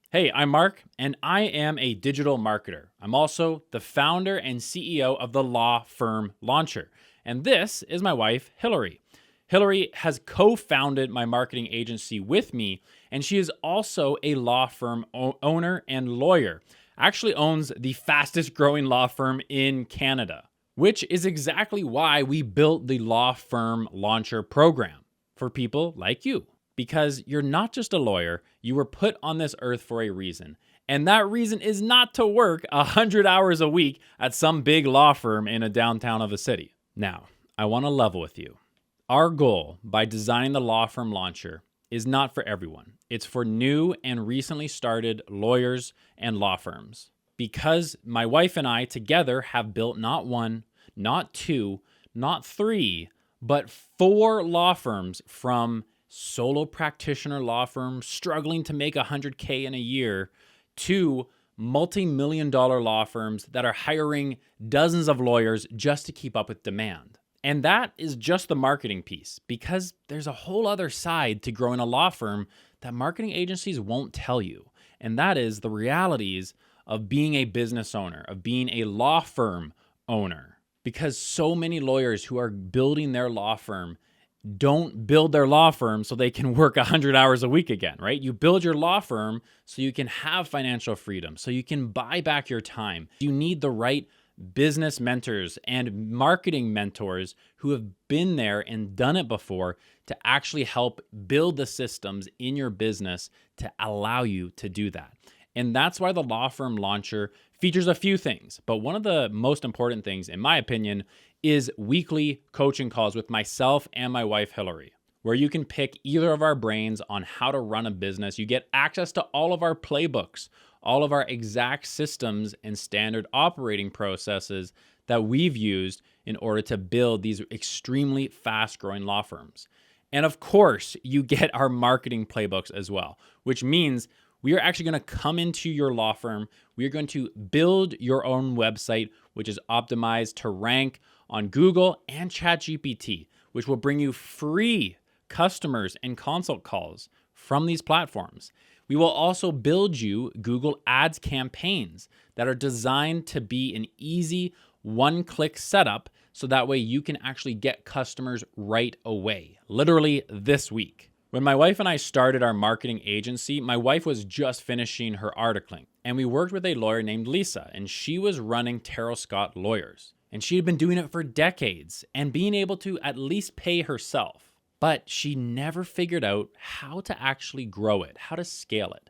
Hey, I'm Mark, and I am a digital marketer. I'm also the founder and CEO of the law firm Launcher. And this is my wife, Hillary. Hillary has co founded my marketing agency with me, and she is also a law firm owner and lawyer. Actually, owns the fastest growing law firm in Canada, which is exactly why we built the Law Firm Launcher program for people like you. Because you're not just a lawyer, you were put on this earth for a reason. And that reason is not to work 100 hours a week at some big law firm in a downtown of a city. Now, I want to level with you. Our goal by designing the Law Firm Launcher is not for everyone. It's for new and recently started lawyers and law firms. Because my wife and I together have built not one, not two, not three, but 4 law firms, from solo practitioner law firm struggling to make $100K in a year to multi-million dollar law firms that are hiring dozens of lawyers just to keep up with demand. And that is just the marketing piece, because there's a whole other side to growing a law firm that marketing agencies won't tell you. And that is the realities of being a business owner, of being a law firm owner. Because so many lawyers who are building their law firm don't build their law firm so they can work 100 hours a week again, right? You build your law firm so you can have financial freedom, so you can buy back your time. You need the right business mentors and marketing mentors who have been there and done it before to actually help build the systems in your business to allow you to do that. And that's why the Law Firm Launcher features a few things. But one of the most important things, in my opinion, is weekly coaching calls with myself and my wife, Hillary, where you can pick either of our brains on how to run a business. You get access to all of our playbooks, all of our exact systems and standard operating processes that we've used in order to build these extremely fast-growing law firms. And of course, you get our marketing playbooks as well, which means we are actually going to come into your law firm. We are going to build your own website, which is optimized to rank on Google and ChatGPT, which will bring you free customers and consult calls from these platforms. We will also build you Google Ads campaigns that are designed to be an easy one-click setup, so that way you can actually get customers right away, literally this week. When my wife and I started our marketing agency, my wife was just finishing her articling, and we worked with a lawyer named Lisa, and she was running Terrell Scott Lawyers. And she had been doing it for decades and being able to at least pay herself. But she never figured out how to actually grow it, how to scale it.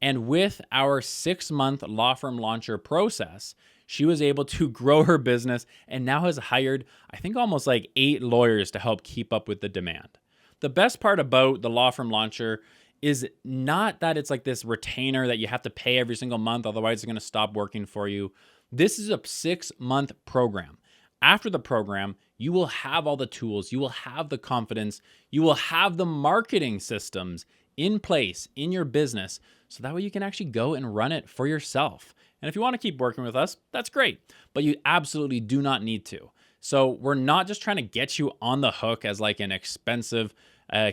And with our 6-month Law Firm Launcher process, she was able to grow her business and now has hired, I think, almost like 8 lawyers to help keep up with the demand. The best part about the Law Firm Launcher is not that it's like this retainer that you have to pay every single month, otherwise it's going to stop working for you. This is a 6-month program. After the program, you will have all the tools, you will have the confidence, you will have the marketing systems in place in your business, so that way you can actually go and run it for yourself. And if you want to keep working with us, that's great, but you absolutely do not need to. So we're not just trying to get you on the hook as like an expensive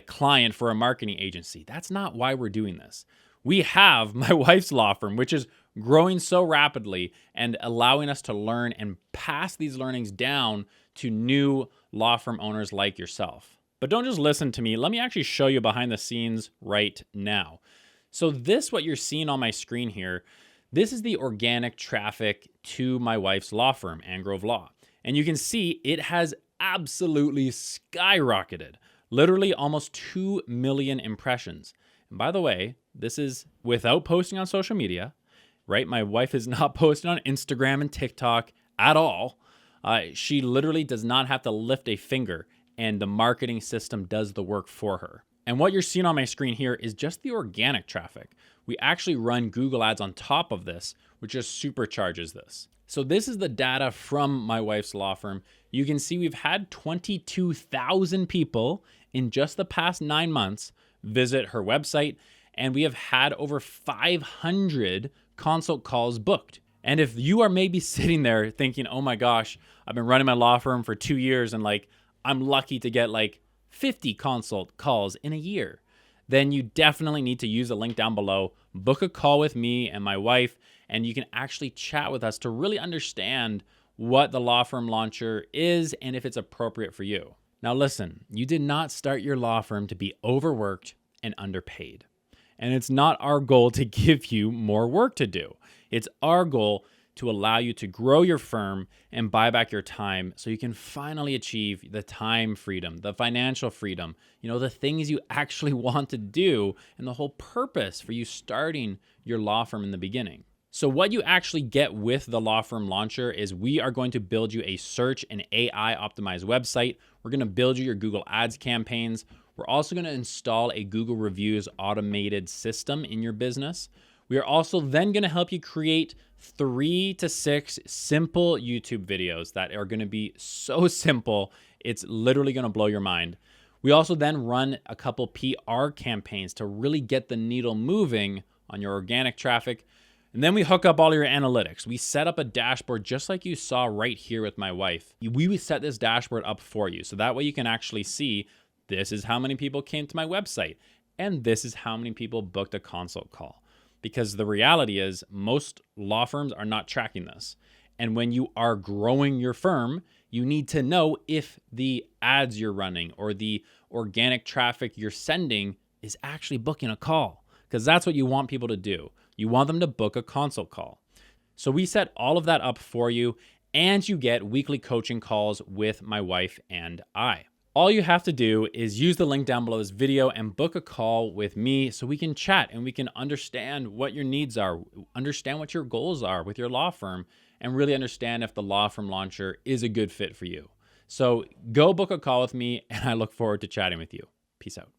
client for a marketing agency. That's not why we're doing this. We have my wife's law firm, which is growing so rapidly and allowing us to learn and pass these learnings down to new law firm owners like yourself. But don't just listen to me. Let me actually show you behind the scenes right now. So this, what you're seeing on my screen here, this is the organic traffic to my wife's law firm, Angrove Law. And you can see it has absolutely skyrocketed, literally almost 2 million impressions. And by the way, this is without posting on social media, right? My wife is not posting on Instagram and TikTok at all. She literally does not have to lift a finger, and the marketing system does the work for her. And what you're seeing on my screen here is just the organic traffic. We actually run Google Ads on top of this, which just supercharges this. So this is the data from my wife's law firm. You can see we've had 22,000 people in just the past 9 months visit her website, and we have had over 500 consult calls booked. And if you are maybe sitting there thinking, oh my gosh, I've been running my law firm for 2 years and like I'm lucky to get like 50 consult calls in a year, then you definitely need to use the link down below, book a call with me and my wife, and you can actually chat with us to really understand what the law firm launcher is and if it's appropriate for you. Now listen, you did not start your law firm to be overworked and underpaid. And it's not our goal to give you more work to do. It's our goal to allow you to grow your firm and buy back your time so you can finally achieve the time freedom, the financial freedom, the things you actually want to do, and the whole purpose for you starting your law firm in the beginning. So what you actually get with the Law Firm Launcher is we are going to build you a search and AI optimized website. We're going to build you your Google Ads campaigns. We're also going to install a Google Reviews automated system in your business. We are also then going to help you create 3 to 6 simple YouTube videos that are going to be so simple, it's literally going to blow your mind. We also then run a couple PR campaigns to really get the needle moving on your organic traffic. And then we hook up all your analytics. We set up a dashboard just like you saw right here with my wife. We set this dashboard up for you. So that way you can actually see this is how many people came to my website and this is how many people booked a consult call. Because the reality is most law firms are not tracking this. And when you are growing your firm, you need to know if the ads you're running or the organic traffic you're sending is actually booking a call. Because that's what you want people to do. You want them to book a consult call. So we set all of that up for you, and you get weekly coaching calls with my wife and I. All you have to do is use the link down below this video and book a call with me so we can chat and we can understand what your needs are, understand what your goals are with your law firm, and really understand if the Law Firm Launcher is a good fit for you. So go book a call with me, and I look forward to chatting with you. Peace out.